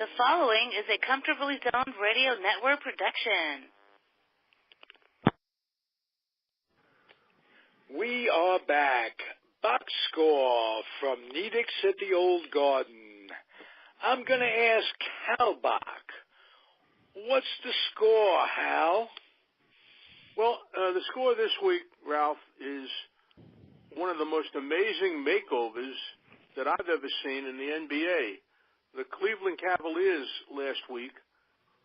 The following is a Comfortably Zoned Radio Network production. We are back. Box score from Nedick's at the Old Garden. I'm going to ask Hal Bock. What's the score, Hal? Well, the score this week, Ralph, is one of the most amazing makeovers that I've ever seen in the NBA. The Cleveland Cavaliers last week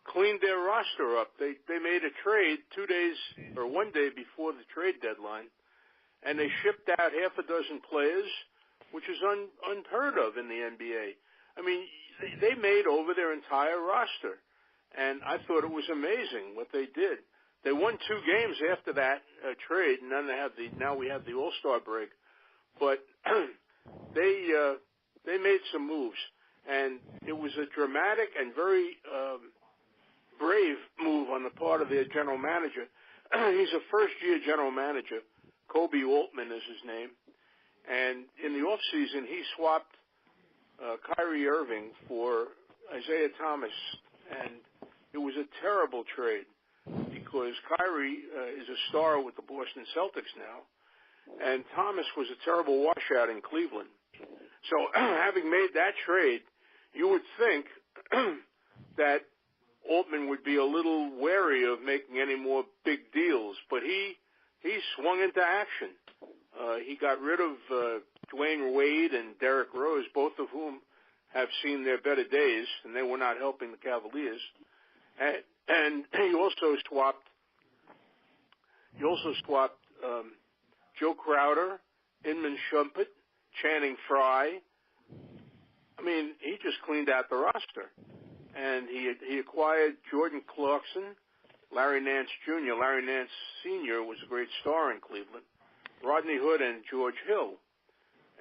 cleaned their roster up. They made a trade 2 days or 1 day before the trade deadline, and they shipped out half a dozen players, which is unheard of in the NBA. I mean, they made over their entire roster, and I thought it was amazing what they did. They won 2 games after that trade, and then now we have the All-Star break. But they made some moves, and it was a dramatic and very brave move on the part of their general manager. He's a first-year general manager. Kobe Altman is his name. And in the offseason, he swapped Kyrie Irving for Isaiah Thomas, and it was a terrible trade because Kyrie is a star with the Boston Celtics now, and Thomas was a terrible washout in Cleveland. So having made that trade, you would think that Altman would be a little wary of making any more big deals, but he swung into action. He got rid of Dwayne Wade and Derrick Rose, both of whom have seen their better days, and they were not helping the Cavaliers. And he also swapped Joe Crowder, Inman Shumpert, Channing Frye. I mean, he just cleaned out the roster. And he acquired Jordan Clarkson, Larry Nance Jr. Larry Nance Sr. was a great star in Cleveland, Rodney Hood, and George Hill.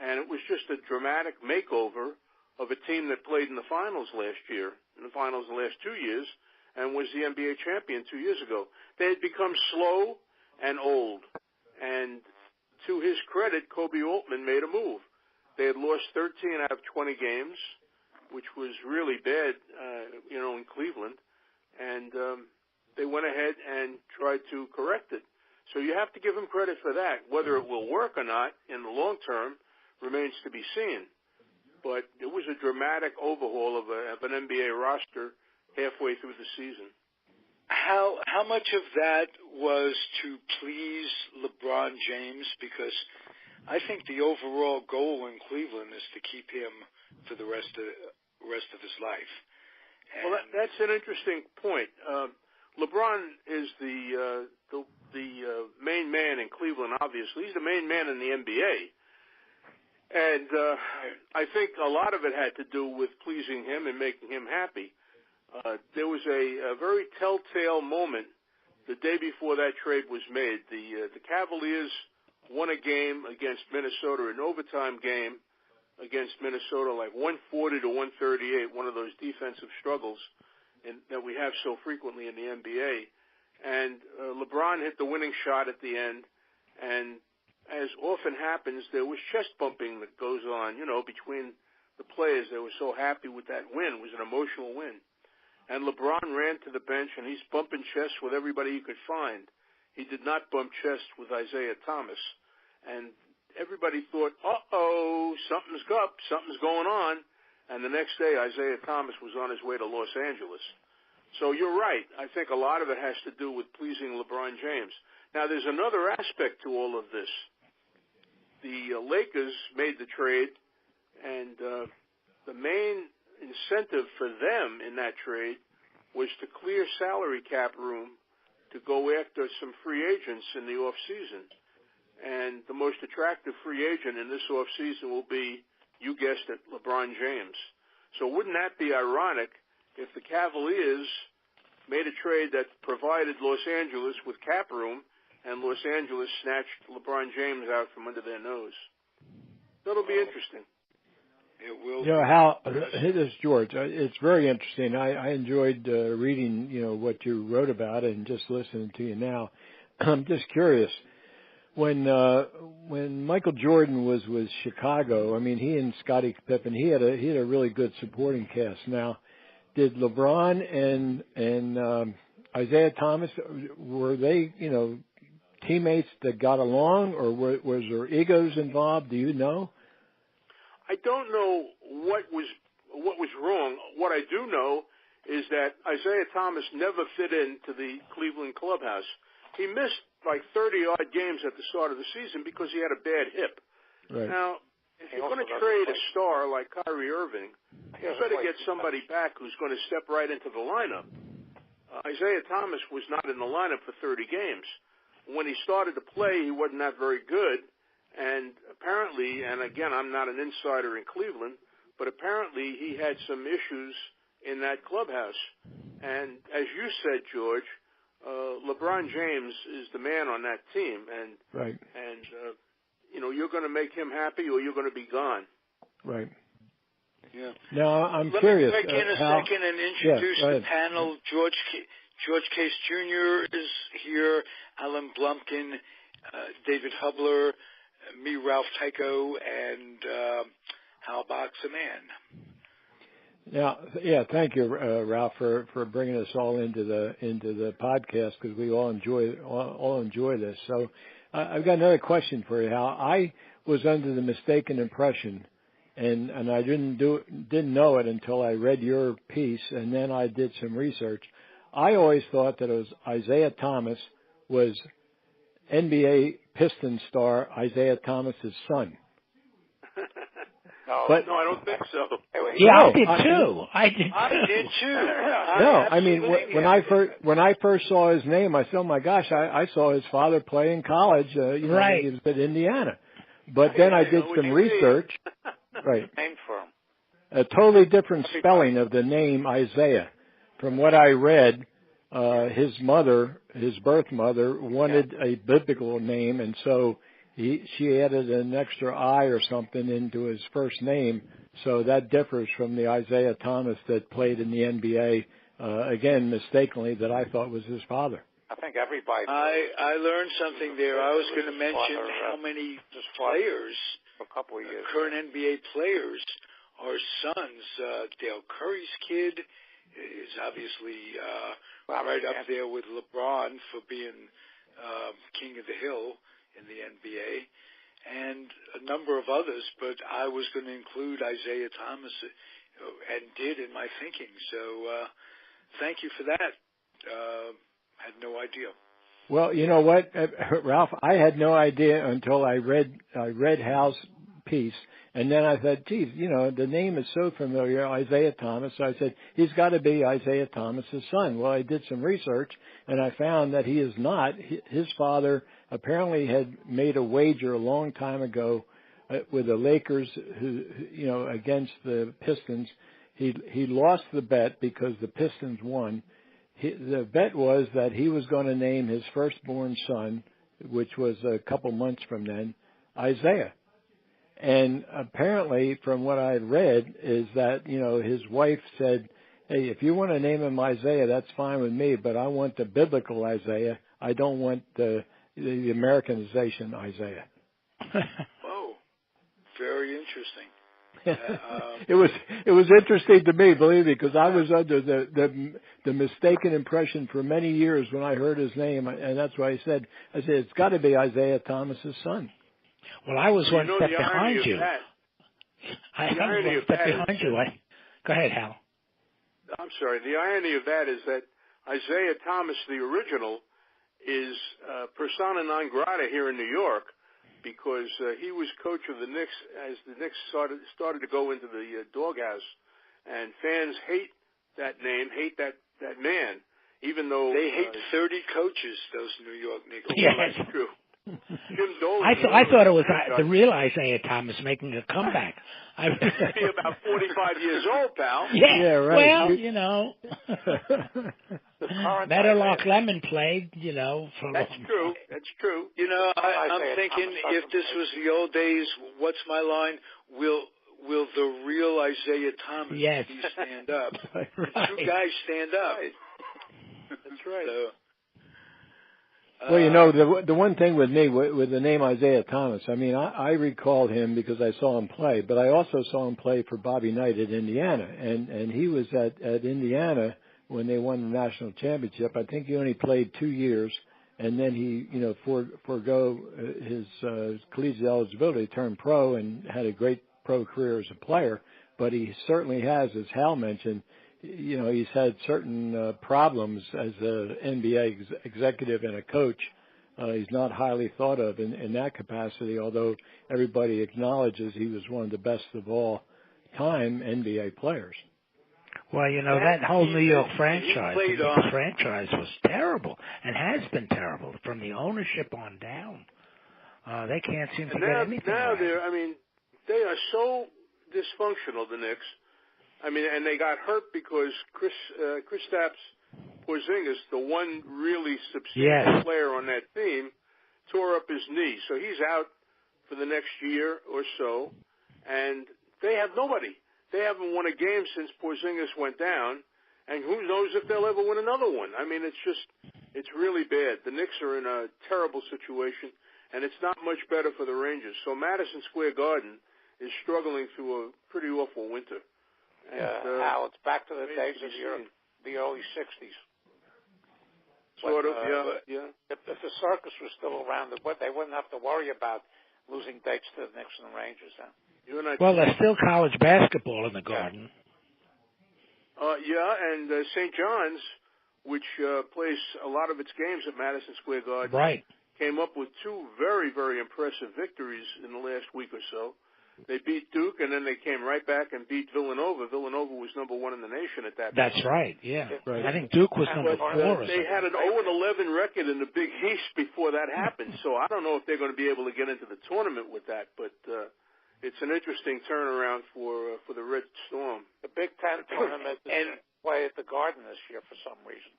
And it was just a dramatic makeover of a team that played in the finals last year, in the finals the last 2 years, and was the NBA champion 2 years ago. They had become slow and old. And to his credit, Kobe Altman made a move. They had lost 13 out of 20 games, which was really bad, in Cleveland. And they went ahead and tried to correct it. So you have to give him credit for that. Whether it will work or not in the long term remains to be seen. But it was a dramatic overhaul of an NBA roster halfway through the season. How much of that was to please LeBron James? Because I think the overall goal in Cleveland is to keep him for the rest of his life. And well, that's an interesting point. LeBron is the main man in Cleveland, obviously. He's the main man in the NBA. And I think a lot of it had to do with pleasing him and making him happy. There was a very telltale moment the day before that trade was made. The Cavaliers won a game against Minnesota, an overtime game against Minnesota, like 140 to 138, one of those defensive struggles that we have so frequently in the NBA. And LeBron hit the winning shot at the end, and as often happens, there was chest bumping that goes on, between the players. They were so happy with that win. It was an emotional win. And LeBron ran to the bench, and he's bumping chests with everybody he could find. He did not bump chests with Isaiah Thomas. And everybody thought, uh-oh, something's up, something's going on. And the next day, Isaiah Thomas was on his way to Los Angeles. So you're right. I think a lot of it has to do with pleasing LeBron James. Now, there's another aspect to all of this. The Lakers made the trade, and the main incentive for them in that trade was to clear salary cap room to go after some free agents in the off-season. And the most attractive free agent in this off-season will be, you guessed it, LeBron James. So wouldn't that be ironic if the Cavaliers made a trade that provided Los Angeles with cap room and Los Angeles snatched LeBron James out from under their nose? That'll be interesting. It will. Hal, this is George. It's very interesting. I enjoyed reading, what you wrote about it and just listening to you now. I'm just curious. When Michael Jordan was with Chicago, I mean, he and Scottie Pippen, he had a really good supporting cast. Now, did LeBron and Isaiah Thomas, were they, teammates that got along, or was there egos involved? Do you know? I don't know what was wrong. What I do know is that Isaiah Thomas never fit into the Cleveland clubhouse. He missed like 30-odd games at the start of the season because he had a bad hip. Right. Now, if you're going to trade a star like Kyrie Irving, you better get somebody back who's going to step right into the lineup. Isaiah Thomas was not in the lineup for 30 games. When he started to play, he wasn't that very good. And apparently, and again, I'm not an insider in Cleveland, but apparently he had some issues in that clubhouse. And as you said, George, LeBron James is the man on that team. And, right. And you're going to make him happy or you're going to be gone. Right. Yeah. Now, I'm Let curious. Let me break in a second and introduce the panel. George Case Jr. is here, Alan Blumpkin, David Hubler, me, Ralph Tycho, and Hal Bock, the man. Now, thank you, Ralph, for bringing us all into the podcast, because we all enjoy this. So, I've got another question for you, Hal. I was under the mistaken impression, and I didn't know it until I read your piece, and then I did some research. I always thought that it was Isaiah Thomas was NBA Pistons star Isaiah Thomas's son. No, I don't think so. Yeah, I did too. I did too. No, I mean when I first saw his name, I said, "Oh my gosh!" I saw his father play in college. Right. He was at Indiana. But then I did some research. Right. Name for him. A totally different spelling of the name Isaiah. From what I read, his birth mother, wanted a biblical name, and so she added an extra I or something into his first name. So that differs from the Isaiah Thomas that played in the NBA, again, mistakenly, that I thought was his father. I think everybody. I learned something there. I was going to mention how many players, a couple of years, current NBA players, are sons. Dale Curry's kid is obviously right up there with LeBron for being king of the hill in the NBA, and a number of others. But I was going to include Isaiah Thomas, and did in my thinking. So thank you for that. Had no idea. Well, you know what, Ralph? I had no idea until I read Hal's piece, and then I said, geez, the name is so familiar, Isaiah Thomas. So I said, he's got to be Isaiah Thomas's son. Well, I did some research, and I found that he is not. His father apparently had made a wager a long time ago with the Lakers, who against the Pistons. He lost the bet because the Pistons won. The bet was that he was going to name his firstborn son, which was a couple months from then, Isaiah. And apparently, from what I read, is that, his wife said, hey, if you want to name him Isaiah, that's fine with me, but I want the biblical Isaiah. I don't want the Americanization Isaiah. Oh, very interesting. It was interesting to me, believe me, because I was under the mistaken impression for many years when I heard his name, and that's why I said it's got to be Isaiah Thomas's son. Well, I was one step behind you. I was one step behind you. Go ahead, Hal. I'm sorry. The irony of that is that Isaiah Thomas, the original, is persona non grata here in New York, because he was coach of the Knicks as the Knicks started to go into the doghouse, and fans hate that name, hate that man, even though they hate 30 coaches. Those New York Knicks. Yeah, that's true. Jim Dolan. I thought it was the real Isaiah Thomas making a comeback. He must be about 45 years old, pal. Yeah, right. Well, Meadowlark Lemon played, for That's true. That's true. I'm thinking if this was the old days, what's my line? Will the real Isaiah Thomas stand up? Right. The two guys stand up. That's right. So, Well, the one thing with me, with the name Isaiah Thomas, I mean, I recalled him because I saw him play, but I also saw him play for Bobby Knight at Indiana, and he was at Indiana when they won the national championship. I think he only played 2 years, and then he, forego his collegiate eligibility, turned pro, and had a great pro career as a player. But he certainly has, as Hal mentioned, he's had certain problems as an NBA executive and a coach. He's not highly thought of in that capacity, although everybody acknowledges he was one of the best of all time NBA players. Well, that whole New York franchise was terrible and has been terrible from the ownership on down. They can't seem to get anything now right. They are so dysfunctional, the Knicks. And they got hurt because Kristaps Porzingis, the one really substantial player on that team, tore up his knee. So he's out for the next year or so, and they have nobody. They haven't won a game since Porzingis went down, and who knows if they'll ever win another one. It's really bad. The Knicks are in a terrible situation, and it's not much better for the Rangers. So Madison Square Garden is struggling through a pretty awful winter. Now it's back to the days of the early 60s. Sort of, yeah. If the circus was still around, they wouldn't have to worry about losing dates to the Knicks and the Rangers then. Well, there's still college basketball in the Garden. And St. John's, which plays a lot of its games at Madison Square Garden, right, came up with 2 very, very impressive victories in the last week or so. They beat Duke, and then they came right back and beat Villanova. Villanova was number 1 in the nation at that That's point. Right, yeah. Right. I think Duke was number 4. They had an 0-11 record in the Big East before that happened, so I don't know if they're going to be able to get into the tournament with that, but it's an interesting turnaround for the Red Storm. The Big Ten tournament is play at the Garden this year for some reason.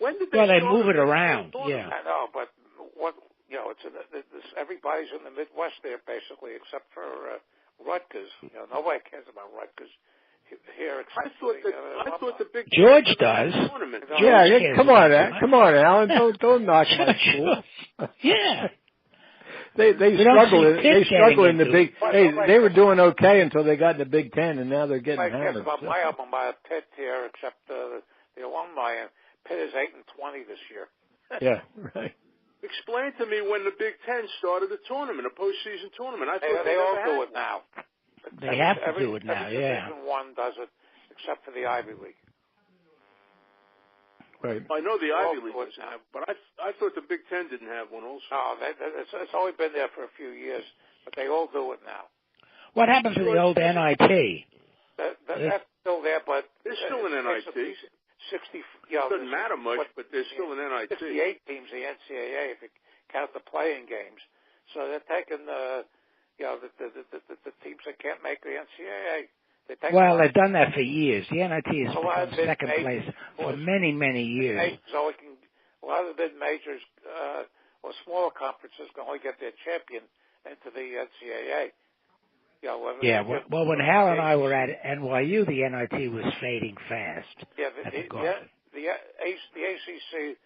When did they they move it around, yeah. I know, but everybody's in the Midwest there basically, except for Rutgers. Nobody cares about Rutgers here. I thought the Big George does. Yeah, come on, Alan, don't knock my school. Yeah. They struggle in the Big. They were doing okay until they got in the Big Ten, and now they're getting hammered. My album by Pitt here, except the alumni. Pitt is 8-20 this year. Yeah, right. Explain to me when the Big Ten started a tournament, a postseason tournament. I thought they all do it now. They have to do it now, yeah. Division 1 does it, except for the Ivy League. Right. I know the Ivy League doesn't have, but I thought the Big Ten didn't have one also. No, it's only been there for a few years, but they all do it now. What happened to the old NIT? That's still there, but there's still an NIT. 60. Doesn't matter much, but there's still an NIT. 68 teams, the NCAA, if you count the playing games. So they're taking the teams that can't make the NCAA. They've done that for years. The NIT has become second place for many, many years. So a lot of the mid-majors or smaller conferences can only get their champion into the NCAA. Well, when Hal and I were at NYU, the NIT was fading fast. Yeah, the ACC, the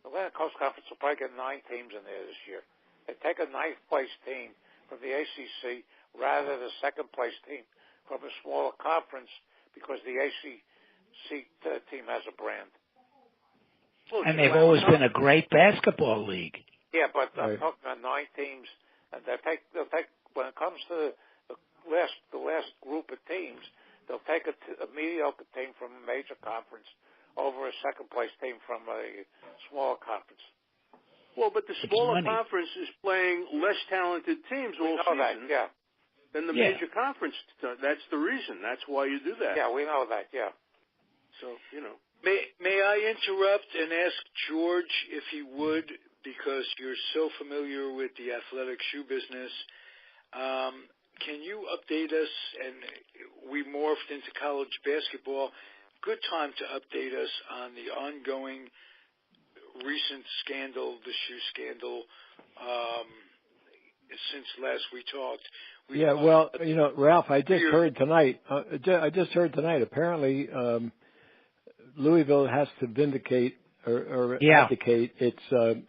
Atlantic Coast Conference will probably get 9 teams in there this year. They take a 9th place team from the ACC rather than a 2nd place team from a smaller conference because the ACC team has a brand. And they've always been a great basketball league. Yeah, but I'm talking about 9 teams, and they'll take when it comes to the last group of teams, they'll take a mediocre team from a major conference over a 2nd place team from a smaller conference. Well, but the smaller conference is playing less talented teams all season than the major conference. That's the reason. That's why you do that. Yeah, we know that, yeah. So, May I interrupt and ask George if he would, because you're so familiar with the athletic shoe business, can you update us? And we morphed into college basketball. Good time to update us on the ongoing recent scandal, the shoe scandal, since last we talked. Ralph, I just heard tonight. Apparently, Louisville has to vindicate or advocate its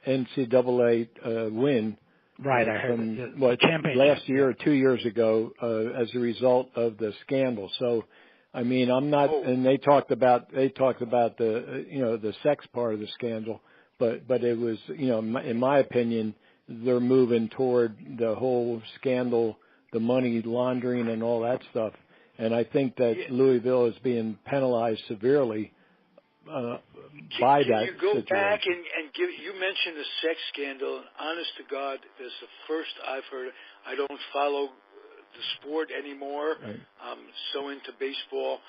NCAA win. Right, I heard from the championship last year or 2 years ago as a result of the scandal. So, I mean, I'm not. And they talked about the the sex part of the scandal, but it was in my opinion they're moving toward the whole scandal, the money laundering and all that stuff. And I think that Louisville is being penalized severely by that situation. Can you go back and give? You mentioned the sex scandal. And honest to God, this is the first I've heard. I don't follow the sport anymore. Right. I'm so into baseball,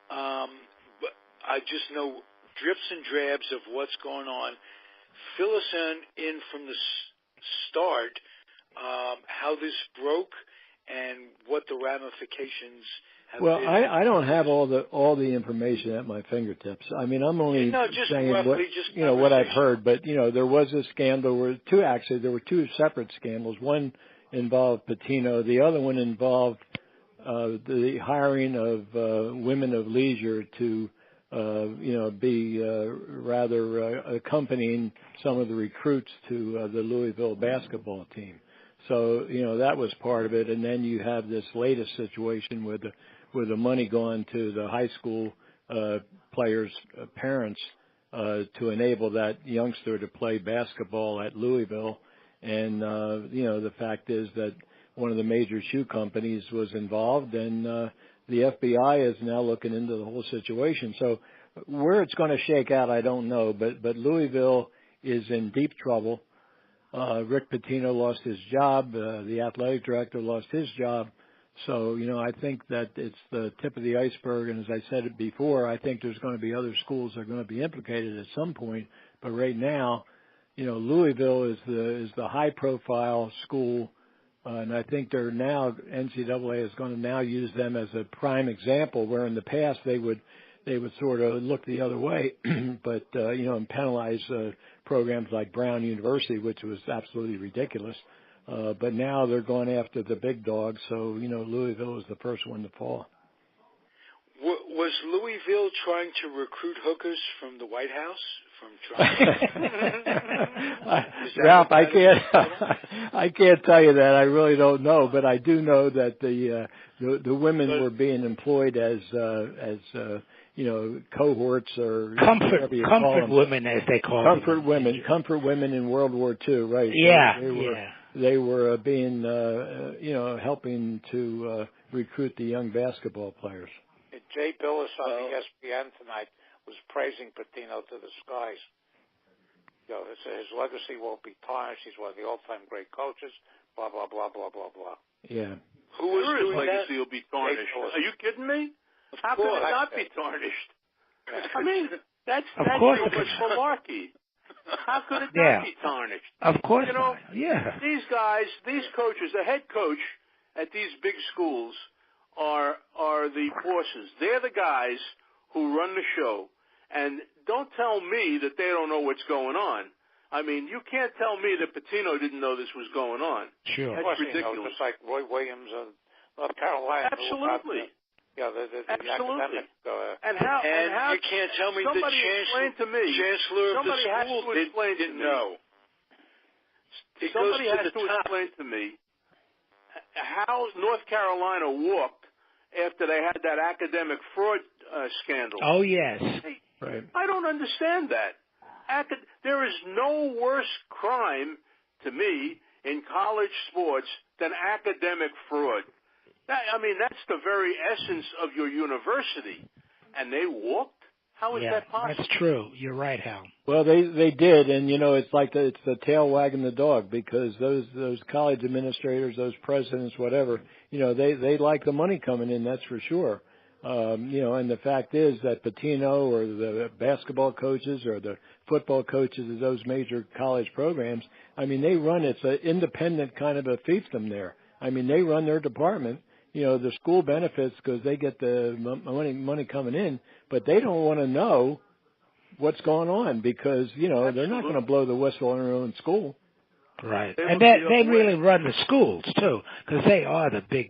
but I just know drips and drabs of what's going on. Fill us in from the start how this broke and what the ramifications have well, been. I don't have all the information at my fingertips. I mean, I'm only saying roughly, what I've heard. But there was a scandal. There were two separate scandals. One involved Pitino. The other one involved the hiring of women of leisure to be rather accompanying some of the recruits to the Louisville basketball team. So, that was part of it. And then you have this latest situation with the money going to the high school players' parents to enable that youngster to play basketball at Louisville. And, the fact is that one of the major shoe companies was involved, and the FBI is now looking into the whole situation. So where it's going to shake out, I don't know. But Louisville is in deep trouble. Rick Pitino lost his job. The athletic director lost his job. So, I think that it's the tip of the iceberg. And as I said it before, I think there's going to be other schools that are going to be implicated at some point. But right now, Louisville is the high-profile school. And I think they're now, NCAA is going to now use them as a prime example, where in the past they would sort of look the other way, but, and penalize programs like Brown University, which was absolutely ridiculous. But now they're going after the big dogs, so, Louisville is the first one to fall. Was Louisville trying to recruit hookers from the White House? Ralph, I can't tell you that. I really don't know, but I do know that the women were being employed as cohorts or comfort women, as they call them. Comfort women in World War II, right? Yeah, They were being helping to recruit the young basketball players. Jay Billis on ESPN tonight was praising Pitino to the skies. His legacy won't be tarnished. He's one of the all-time great coaches. Blah blah blah blah blah blah. Yeah. Whose legacy will be tarnished? Are you kidding me? How could it not be tarnished? I mean, that's too much malarkey. How could it not be tarnished? Of course not. Yeah. These guys, these coaches, the head coach at these big schools are the bosses. They're the guys who run the show. And don't tell me that they don't know what's going on. I mean, you can't tell me that Pitino didn't know this was going on. Sure. That's ridiculous. Just like Roy Williams of North Carolina. Absolutely. The absolutely. Academic, and how you can't tell me the explain to me. Chancellor of the school didn't know. Somebody has to explain to me how North Carolina walked after they had that academic fraud scandal. Oh, yes. Right. I don't understand that. There is no worse crime to me in college sports than academic fraud. That's the very essence of your university. And they walked? How is that possible? That's true. You're right, Hal. Well, they did, and it's like it's the tail wagging the dog, because those college administrators, those presidents, whatever, they like the money coming in. That's for sure. And the fact is that Pitino or the basketball coaches or the football coaches of those major college programs, they run. It's an independent kind of a fiefdom there. They run their department. The school benefits because they get the money coming in, but they don't want to know what's going on because, they're not going to blow the whistle on their own school. Right. And they really run the schools, too, because they are the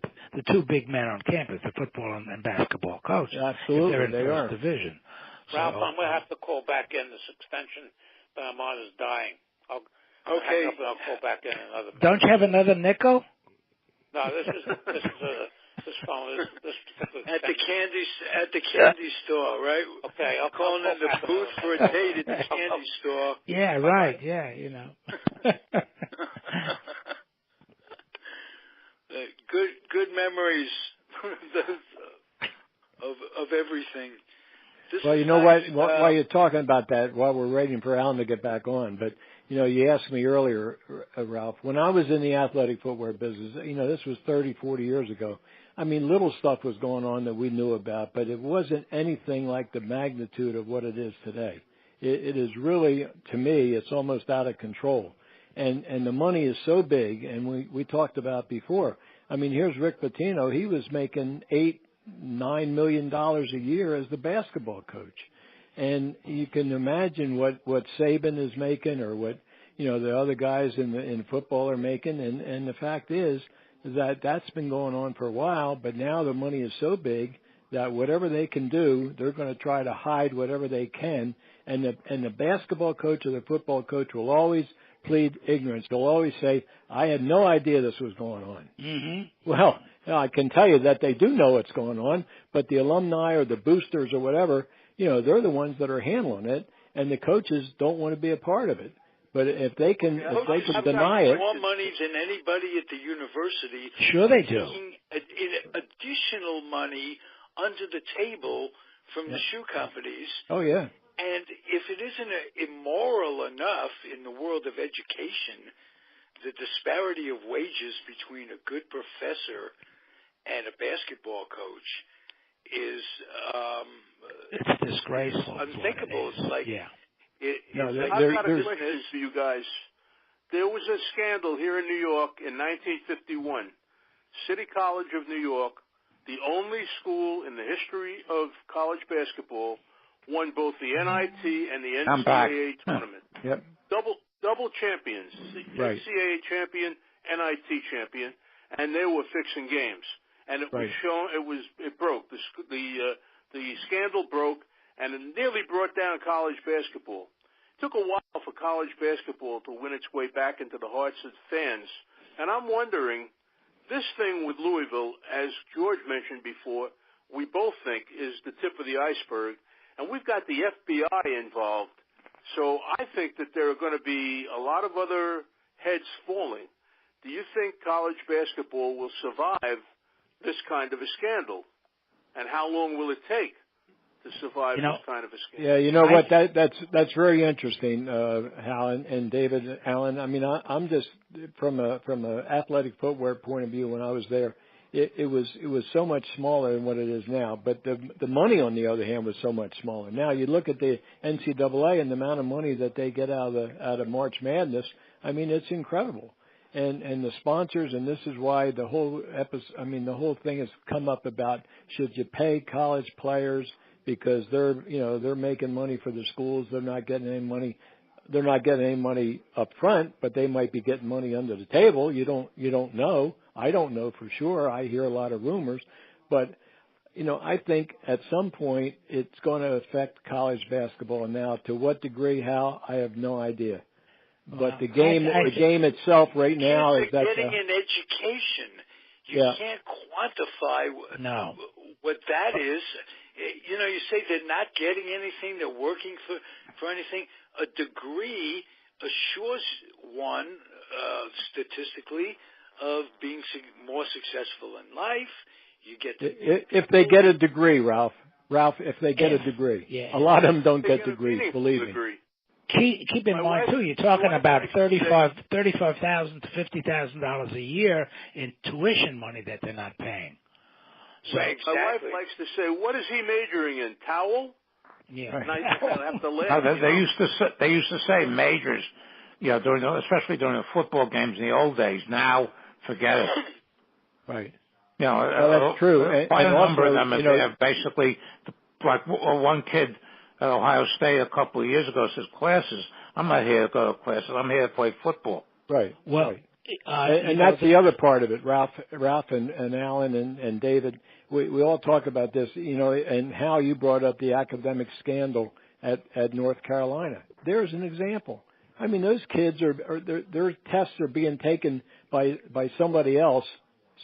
two big men on campus, the football and basketball coaches. Absolutely, if they're in first division. Ralph, I'm going to have to call back in. This extension that I'm on is dying. I'll call back in another. Don't you have another nickel? No, this phone. This particular at the candy store, right? Okay, I'll calling in the booth for a date at the candy store. Yeah, right. Yeah, you know. Good memories of everything. Well, you know what? While you're talking about that, while we're waiting for Alan to get back on, but you know, you asked me earlier, Ralph, when I was in the athletic footwear business, you know, this was 30, 40 years ago. I mean, little stuff was going on that we knew about, but it wasn't anything like the magnitude of what it is today. It is really, to me, it's almost out of control. And the money is so big, and we talked about before. I mean, here's Rick Pitino. He was making $8-9 million a year as the basketball coach. And you can imagine what Saban is making, or what, you know, the other guys in football are making. And the fact is that that's been going on for a while, but now the money is so big that whatever they can do, they're going to try to hide whatever they can. And the basketball coach or the football coach will always plead ignorance. They'll always say, I had no idea this was going on. Mm-hmm. Well, I can tell you that they do know what's going on, but the alumni or the boosters or whatever, you know, they're the ones that are handling it, and the coaches don't want to be a part of it. But if they can deny it, more money than anybody at the university. Sure, they do. Additional money under the table from the shoe companies. Oh yeah. And if it isn't immoral enough in the world of education, the disparity of wages between a good professor and a basketball coach is it's disgraceful. Unthinkable. It's like I've got a question for you guys. There was a scandal here in New York in 1951. City College of New York, the only school in the history of college basketball, won both the NIT and the NCAA tournament. Yep. Double champions, right. NCAA champion, NIT champion, and they were fixing games. And it was shown. It broke. The scandal broke, and it nearly brought down college basketball. It took a while for college basketball to win its way back into the hearts of fans. And I'm wondering, this thing with Louisville, as George mentioned before, we both think is the tip of the iceberg. And we've got the FBI involved. So I think that there are going to be a lot of other heads falling. Do you think college basketball will survive this kind of a scandal? And how long will it take to survive this kind of a scandal? Yeah, you know what? That's very interesting, Hal and David, Alan. I mean, I'm just from a athletic footwear point of view. When I was there, it was so much smaller than what it is now. But the money, on the other hand, was so much smaller. Now you look at the NCAA and the amount of money that they get out of March Madness. I mean, it's incredible. And the sponsors, and this is why the whole thing has come up about, should you pay college players because they're making money for the schools. They're not getting any money. They're not getting any money up front, but they might be getting money under the table. You don't know. I don't know for sure. I hear a lot of rumors, but I think at some point it's going to affect college basketball. Now, to what degree, Hal, I have no idea. But the game itself right now is that getting an education. You can't quantify what that is. You say they're not getting anything. They're working for anything. A degree assures one statistically of being more successul in life. You get if they get a degree, Ralph. If they get a degree, a lot of them don't get degrees. Believe me. Keep in mind too, you're talking about $35,000 to $50,000 a year in tuition money that they're not paying. So my wife likes to say, "What is he majoring in? Towel?" Yeah. And I have to laugh. They used to say majors, especially during the football games in the old days. Now, forget it. Right. That's true. Quite a number of them, they have basically, like one kid at Ohio State a couple of years ago says, "Classes. I'm not here to go to classes. I'm here to play football." Right. Well, And that's the other part of it, Ralph and Alan and David. We all talk about this, and Hal, you brought up the academic scandal at North Carolina. There's an example. I mean, those kids their tests are being taken by somebody else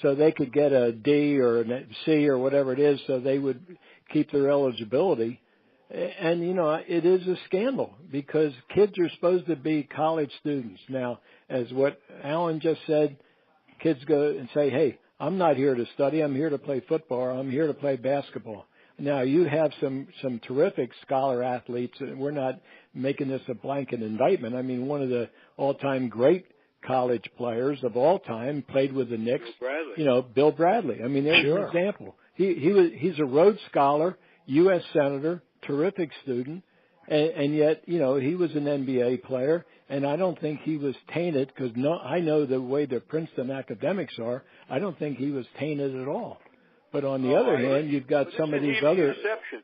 so they could get a D or a C or whatever it is, so they would keep their eligibility. And, it is a scandal because kids are supposed to be college students. Now, as what Alan just said, kids go and say, hey, I'm not here to study. I'm here to play football. Or I'm here to play basketball. Now, you have some terrific scholar athletes, and we're not making this a blanket indictment. I mean, one of the all-time great college players of all time played with the Knicks. Bill Bradley. I mean, there's an example. He's a Rhodes Scholar, U.S. Senator, terrific student, and yet, he was an NBA player, and I don't think he was tainted because I know the way the Princeton academics are. I don't think he was tainted at all. But on the other hand, you've got some of these other. Exception.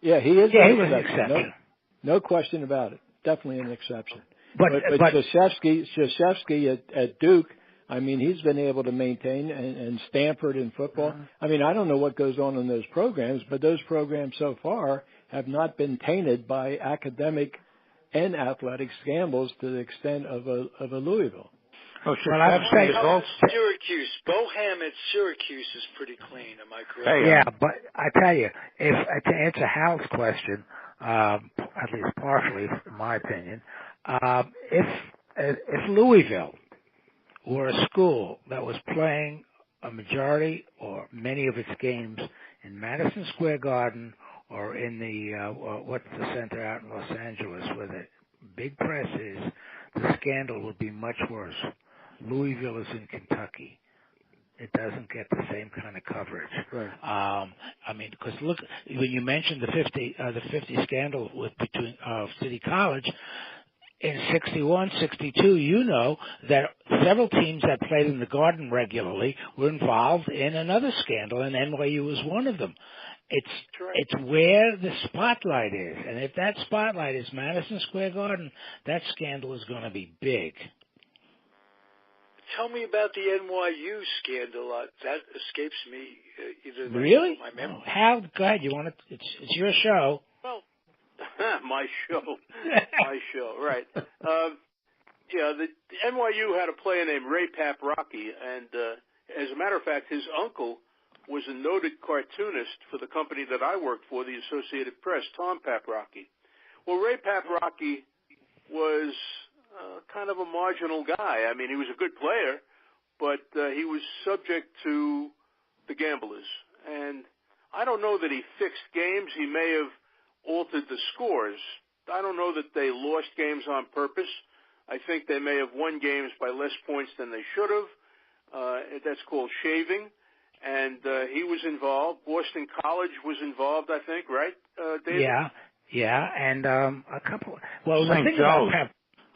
Yeah, he is. Yeah, he was an exception. No question about it. Definitely an exception. But Krzyzewski at Duke, I mean, he's been able to maintain, and Stanford in football. I mean, I don't know what goes on in those programs, but those programs so far have not been tainted by academic and athletic scandals to the extent of a Louisville. Well, I would say Syracuse, Boham at Syracuse is pretty clean. Am I correct? Hey, yeah, but I tell you, to answer Hal's question, at least partially, in my opinion, if Louisville were a school that was playing a majority or many of its games in Madison Square Garden or in the what's the center out in Los Angeles where the big press is, the scandal would be much worse. Louisville is in Kentucky. It doesn't get the same kind of coverage. Right. I mean, because look, when you mentioned the 50 scandal between City College in 61, 62, you know that several teams that played in the Garden regularly were involved in another scandal, and NYU was one of them. It's where the spotlight is, and if that spotlight is Madison Square Garden, that scandal is going to be big. Tell me about the NYU scandal. That escapes me. Really? My memory. Hal, go ahead. You want to? It's your show. Well, my show, right? The NYU had a player named Ray Paprocki, and as a matter of fact, his uncle was a noted cartoonist for the company that I worked for, the Associated Press, Tom Paprocki. Well, Ray Paprocki was kind of a marginal guy. I mean, he was a good player, but he was subject to the gamblers. And I don't know that he fixed games. He may have altered the scores. I don't know that they lost games on purpose. I think they may have won games by less points than they should have. That's called shaving. And he was involved. Boston College was involved, I think, right, David? Yeah, and a couple. Well,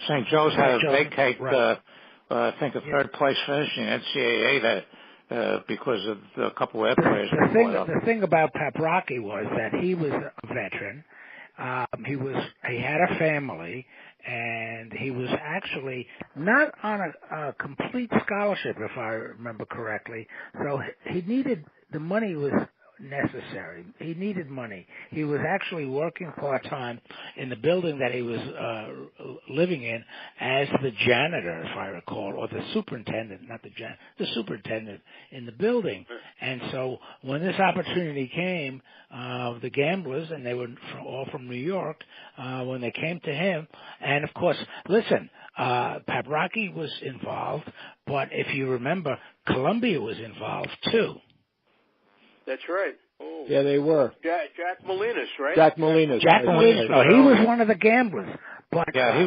St. Joe's had to vacate, I think, a third place finish in NCAA because of a couple of players. The thing about Paprocki was that he was a veteran. He had a family, and he was actually not on a complete scholarship, if I remember correctly. So he needed the money was necessary. He needed money. He was actually working part-time in the building that he was living in as the janitor, if I recall, or the superintendent, not the janitor, the superintendent in the building. And so when this opportunity came, the gamblers, and they were all from New York, when they came to him, and of course, listen, Paprocki was involved, but if you remember, Columbia was involved too. That's right. Oh. Yeah, they were. Jack Molinas, right? Jack Molinas. Oh, he was one of the gamblers. But yeah, he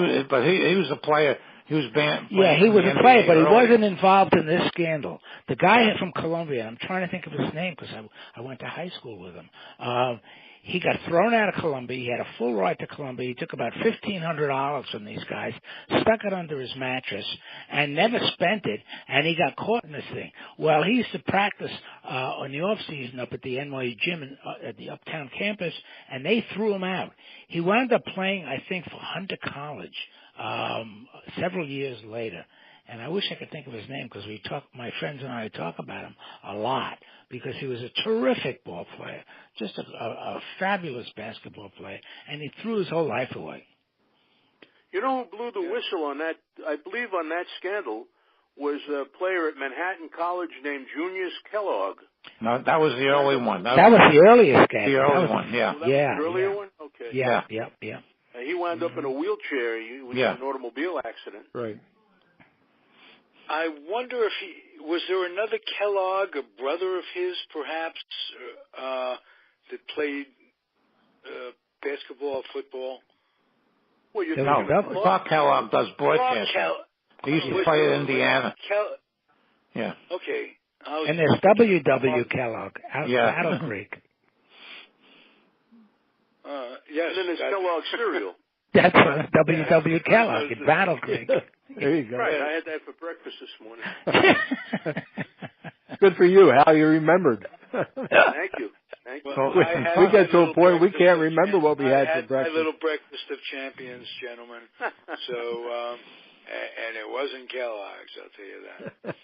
was a player. He was banned. Yeah, he was a player, but he wasn't involved in this scandal. The guy from Columbia, I'm trying to think of his name because I went to high school with him. He got thrown out of Columbia. He had a full ride to Columbia. He took about $1,500 from these guys, stuck it under his mattress, and never spent it, and he got caught in this thing. Well, he used to practice on the off-season up at the NYU gym at the Uptown campus, and they threw him out. He wound up playing, I think, for Hunter College several years later. and I wish I could think of his name because my friends and I talk about him a lot because he was a terrific ball player, just a fabulous basketball player, and he threw his whole life away. You know who blew the whistle on that? I believe on that scandal was a player at Manhattan College named Junius Kellogg. No, that was the early one. That was the earliest scandal. The early one, yeah. Oh, that was the earlier one? Okay. Yeah. He wound up in a wheelchair. He was in an automobile accident. Right. I wonder if was there another Kellogg, a brother of his, perhaps, that played basketball, football? Well, you know, Clark Kellogg does broadcasting. He used to play at Indiana. Yeah. Okay. And there's W.W. Kellogg out in Battle Creek. Yes. And then there's Kellogg cereal. That's W.W. Kellogg in Battle Creek. There you go. Right. I had that for breakfast this morning. Good for you, Hal. You remembered. Thank you. Well, we get to a point we can't remember what we had for breakfast. My little breakfast of champions, gentlemen. So, and it wasn't Kellogg's, I'll tell you that.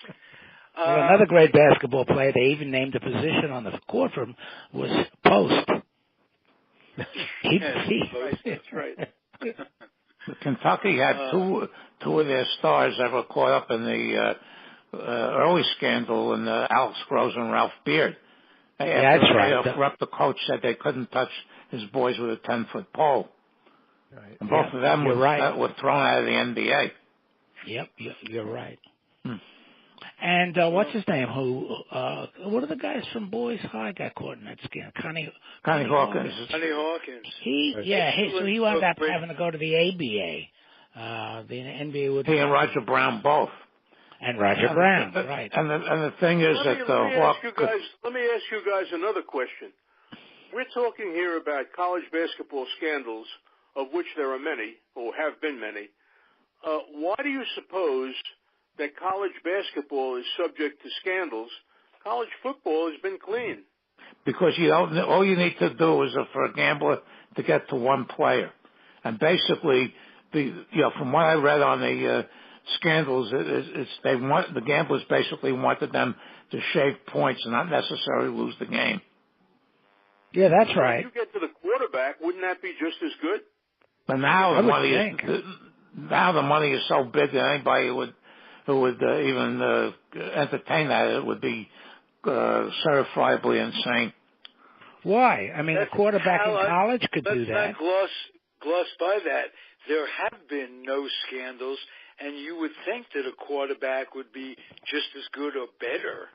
Well, another great basketball player, they even named a position on the court for him, was post. That's right. Kentucky had two of their stars that were caught up in the early scandal in Alex Gross and Ralph Beard. That's right. The corrupt coach said they couldn't touch his boys with a 10-foot pole. Right. And both of them were thrown out of the NBA. Yep, you're right. And what's his name? What are the guys from Boys High got caught in that scam? Connie Hawkins. Connie Hawkins. So he wound up having to go to the ABA. The NBA would. He and Roger Brown both. And Roger Brown, right? And the thing is let me ask you guys another question. We're talking here about college basketball scandals, of which there are many, or have been many. Why do you suppose that college basketball is subject to scandals? College football has been clean. Because all you need to do is for a gambler to get to one player, and basically, from what I read on the scandals, the gamblers basically wanted them to shave points and not necessarily lose the game. Yeah, that's right. If you get to the quarterback, wouldn't that be just as good? But now the money is so big that anybody who would even entertain that, it would be certifiably insane. Why? I mean, a quarterback in college could do that. Let's not gloss by that. There have been no scandals, and you would think that a quarterback would be just as good or better.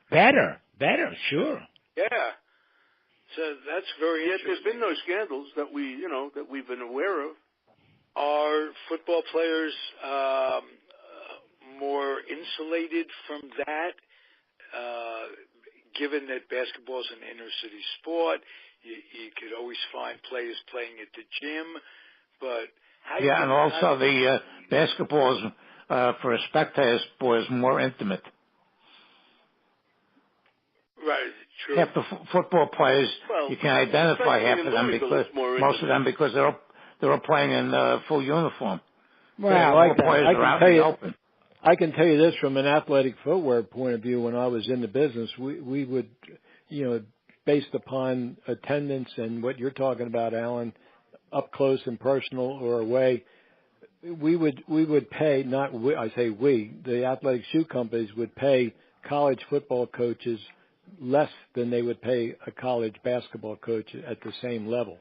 Better, sure. Yeah. So that's very interesting. There's been no scandals that we've been aware of. Are football players more insulated from that? Given that basketball is an inner-city sport, you could always find players playing at the gym, but and also the basketball is for a spectator sport is more intimate. Right, true. Half the football players you can identify half of them because most of them because they're all playing in full uniform. Well, I can tell you this from an athletic footwear point of view. When I was in the business, we would, based upon attendance and what you're talking about, Alan, up close and personal or away, we would pay, the athletic shoe companies would pay college football coaches less than they would pay a college basketball coach at the same level.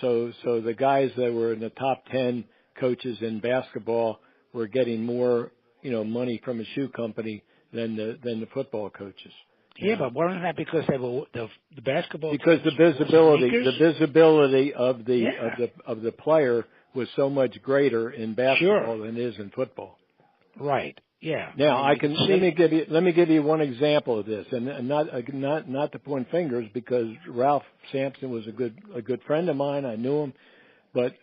So the guys that were in the top 10 coaches in basketball were getting more, money from a shoe company than the football coaches. Yeah, but wasn't that because they were the basketball? Because the visibility of the player was so much greater in basketball than it is in football. Right. Yeah. Now let me give you one example of this, and not to point fingers, because Ralph Sampson was a good friend of mine. I knew him, but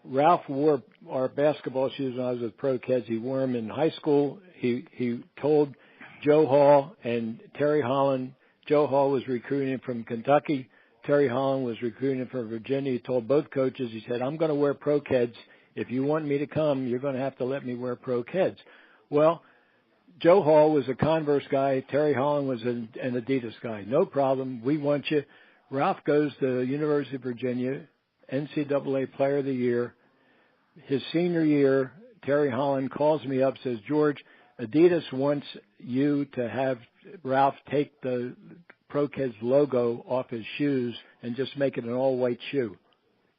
Ralph wore our basketball shoes when I was with Pro Kids. He wore them in high school. He told Joe Hall and Terry Holland. Joe Hall was recruiting him from Kentucky. Terry Holland was recruiting him from Virginia. He told both coaches, he said, I'm going to wear Pro Kids. If you want me to come, you're going to have to let me wear Pro Kids. Well, Joe Hall was a Converse guy. Terry Holland was an Adidas guy. No problem. We want you. Ralph goes to University of Virginia, NCAA Player of the Year. His senior year, Terry Holland calls me up, says, George, Adidas wants you to have Ralph take the Pro Kids logo off his shoes and just make it an all-white shoe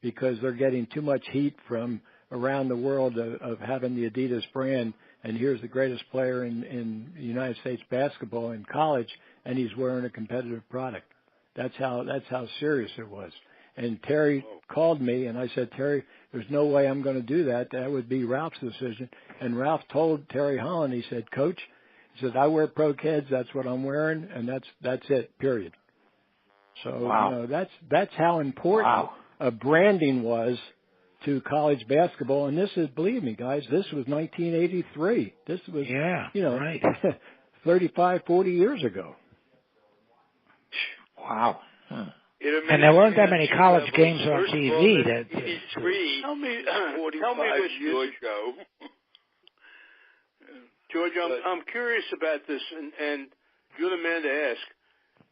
because they're getting too much heat from around the world of having the Adidas brand. And here's the greatest player in the United States basketball in college, and he's wearing a competitive product. That's how serious it was. And Terry called me, and I said, Terry, there's no way I'm going to do that. That would be Ralph's decision. And Ralph told Terry Holland, he said, Coach, he said, I wear Pro Kids. That's what I'm wearing, and that's it, period. So, wow. That's how important branding was to college basketball. And this is, believe me, guys, this was 1983. This was, right. 35, 40 years ago. Wow. Huh. And there weren't that many college games on TV. Tell me this, George. George, I'm curious about this, and you're the man to ask.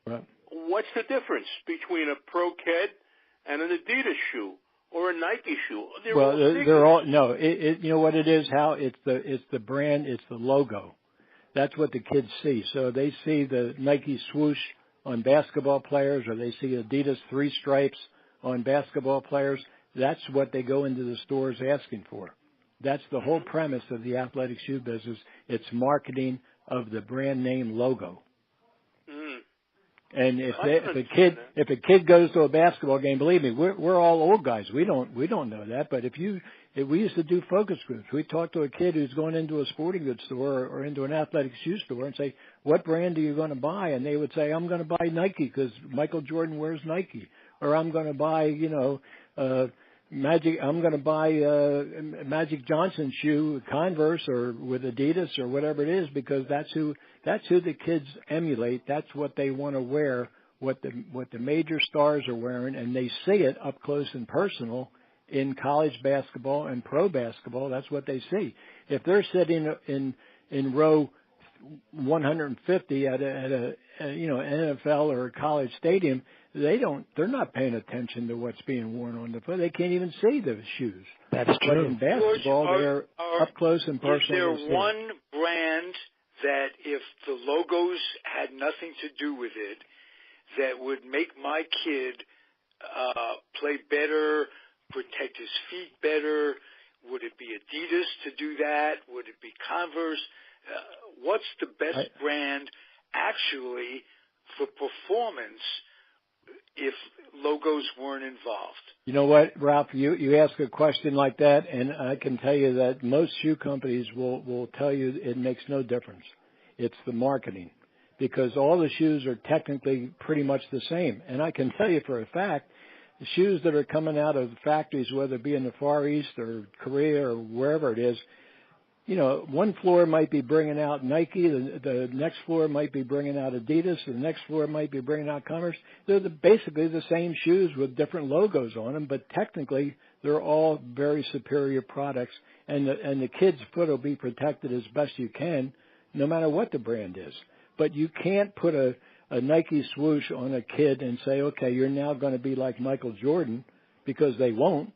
Right. What's the difference between a Pro Kid and an Adidas shoe or a Nike shoe? They're all no. You know what it is? How it's the brand. It's the logo. That's what the kids see. So they see the Nike swoosh on basketball players, or they see Adidas 3 stripes on basketball players. That's what they go into the stores asking for. That's the whole premise of the athletic shoe business. It's marketing of the brand name logo. And if a kid goes to a basketball game, believe me, we're all old guys. We don't know that. But if we used to do focus groups, we talk to a kid who's going into a sporting goods store or into an athletic shoe store and say, what brand are you going to buy? And they would say, I'm going to buy Nike because Michael Jordan wears Nike, or I'm going to buy Magic. I'm going to buy Magic Johnson shoe, Converse, or with Adidas or whatever it is, because that's who the kids emulate. That's what they want to wear. What the major stars are wearing, and they see it up close and personal in college basketball and pro basketball. That's what they see. If they're sitting in row 150 at a NFL or a college stadium, they're not paying attention to what's being worn on the foot. They can't even see the shoes. That's true. But in basketball, they're up close and personal. Is there one brand that, if the logos had nothing to do with it, that would make my kid play better, protect his feet better? Would it be Adidas to do that? Would it be Converse? What's the best brand actually for performance if logos weren't involved? You know what, Ralph, you ask a question like that, and I can tell you that most shoe companies will tell you it makes no difference. It's the marketing, because all the shoes are technically pretty much the same. And I can tell you for a fact, the shoes that are coming out of the factories, whether it be in the Far East or Korea or wherever it is, one floor might be bringing out Nike, the next floor might be bringing out Adidas, the next floor might be bringing out Converse. They're basically the same shoes with different logos on them, but technically they're all very superior products, and the kid's foot will be protected as best you can, no matter what the brand is. But you can't put a Nike swoosh on a kid and say, okay, you're now going to be like Michael Jordan, because they won't.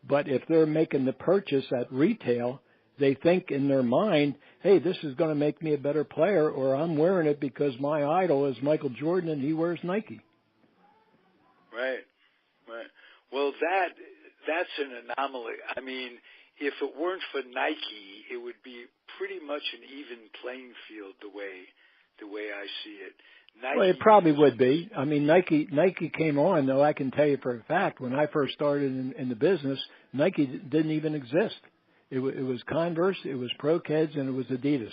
But if they're making the purchase at retail, they think in their mind, hey, this is going to make me a better player, or I'm wearing it because my idol is Michael Jordan and he wears Nike. Right. Well, that's an anomaly. I mean, if it weren't for Nike, it would be pretty much an even playing field the way I see it. Nike, well, it probably would be. I mean, Nike came on, though. I can tell you for a fact, when I first started in the business, Nike didn't even exist. It was Converse, it was Pro Kids, and it was Adidas.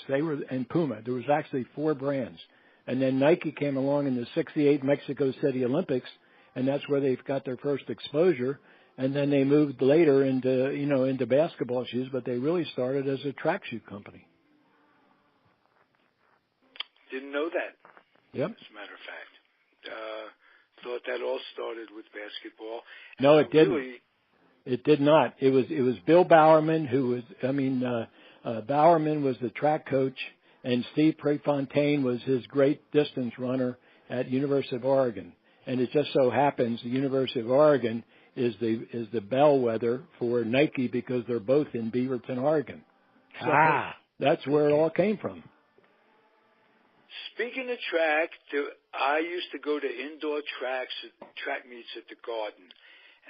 And Puma. There was actually 4 brands. And then Nike came along in the '68 Mexico City Olympics, and that's where they got their first exposure. And then they moved later into basketball shoes, but they really started as a track shoe company. Didn't know that. Yep. As a matter of fact, thought that all started with basketball. No, it didn't. Really, it did not. It was Bill Bowerman, Bowerman was the track coach, and Steve Prefontaine was his great distance runner at University of Oregon. And it just so happens the University of Oregon is the bellwether for Nike because they're both in Beaverton, Oregon. So that's where it all came from. Speaking of track, I used to go to indoor track meets at the Garden,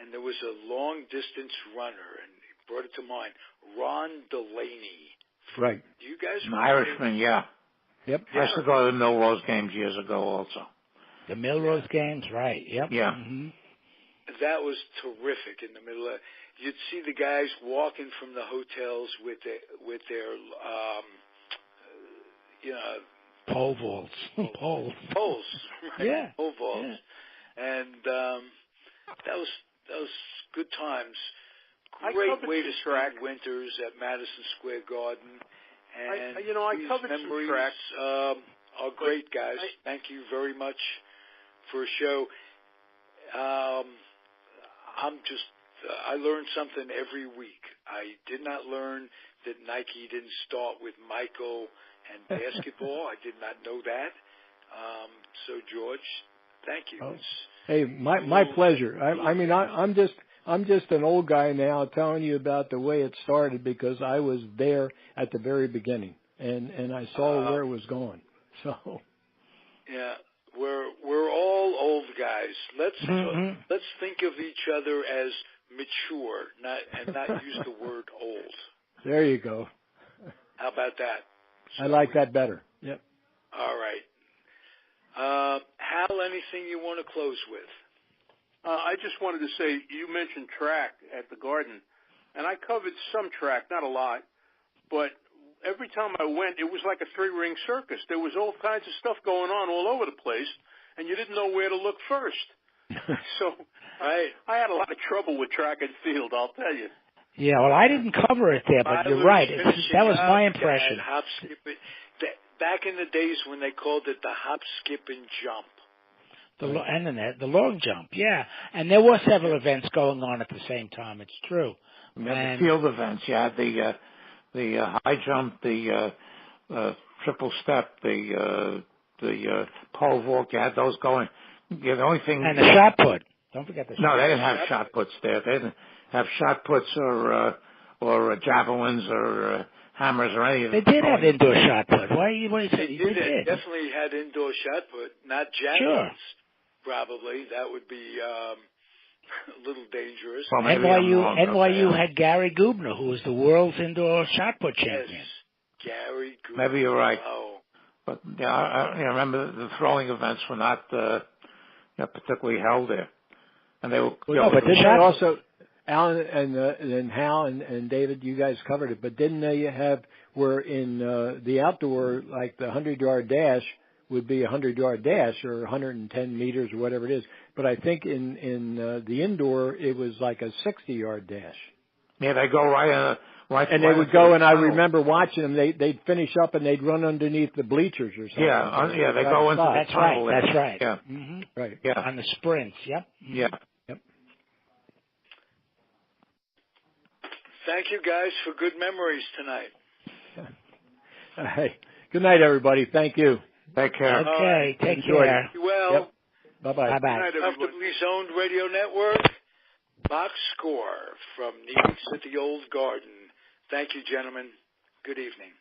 and there was a long-distance runner, and he brought it to mind, Ron Delaney. Right. Do you guys remember? An Irishman, yeah. Yep. I used to go to the Millrose games years ago also. The Millrose games, right. Yep. Yeah. Mm-hmm. That was terrific in the middle of, you'd see the guys walking from the hotels with their pole vaults. Poles. Right? Yeah. Pole vaults. Yeah. And that was good times. I Great covered way to some track. spend winters at Madison Square Garden. And I covered some memories track. Are great, guys. Thank you very much for a show. I learned something every week. I did not learn that Nike didn't start with Michael and basketball. I did not know that. So, George, thank you. Oh. Hey, my pleasure. I'm just an old guy now telling you about the way it started because I was there at the very beginning and I saw where it was going. So. Yeah. We're all old guys. Let's think of each other as mature, not use the word old. There you go. How about that? I like that better. Yep. All right. Hal, anything you want to close with? I just wanted to say you mentioned track at the Garden, and I covered some track, not a lot, but every time I went, it was like a three-ring circus. There was all kinds of stuff going on all over the place, and you didn't know where to look first. So I had a lot of trouble with track and field, I'll tell you. Yeah, well, I didn't cover it there, but you're right. That was my impression. Hop, skip, back in the days when they called it the hop, skip, and jump. The long jump, yeah. And there were several events going on at the same time, it's true. The field events, you had the high jump, the triple step, the pole vault. You had those going. The only thing and the shot put. Don't forget the shot. No, they didn't have shot puts there. They didn't have shot puts or javelins or hammers or any of They them. did have indoor shot put. What are you saying? They did. Definitely had indoor shot put, not javelins. Sure. Probably that would be a little dangerous. Well, NYU had Gary Gubner, who was the world's indoor shot put champion. Yes, Gary Gubner. Maybe you're right. Oh. But I remember the throwing events were not particularly held there, and they were. But didn't they also, Alan and Hal and David, you guys covered it. But didn't they where in the outdoor, like the 100-yard dash would be a 100-yard dash or 110 meters or whatever it is. But I think in the indoor it was like a 60-yard dash. Yeah, they go right. And they would go, and I remember watching them. They'd finish up and they'd run underneath the bleachers or something. Yeah, they go into the tunnel. That's right. Yeah, right. Yeah, on the sprints. Yep. Yeah. Yep. Thank you guys for good memories tonight. Hey, good night, everybody. Thank you. Take care. Okay, take care. Well, yep. Bye-bye. Bye-bye. Comfortably Zoned Radio Network, box score from Nedick at the Old Garden. Thank you, gentlemen. Good evening.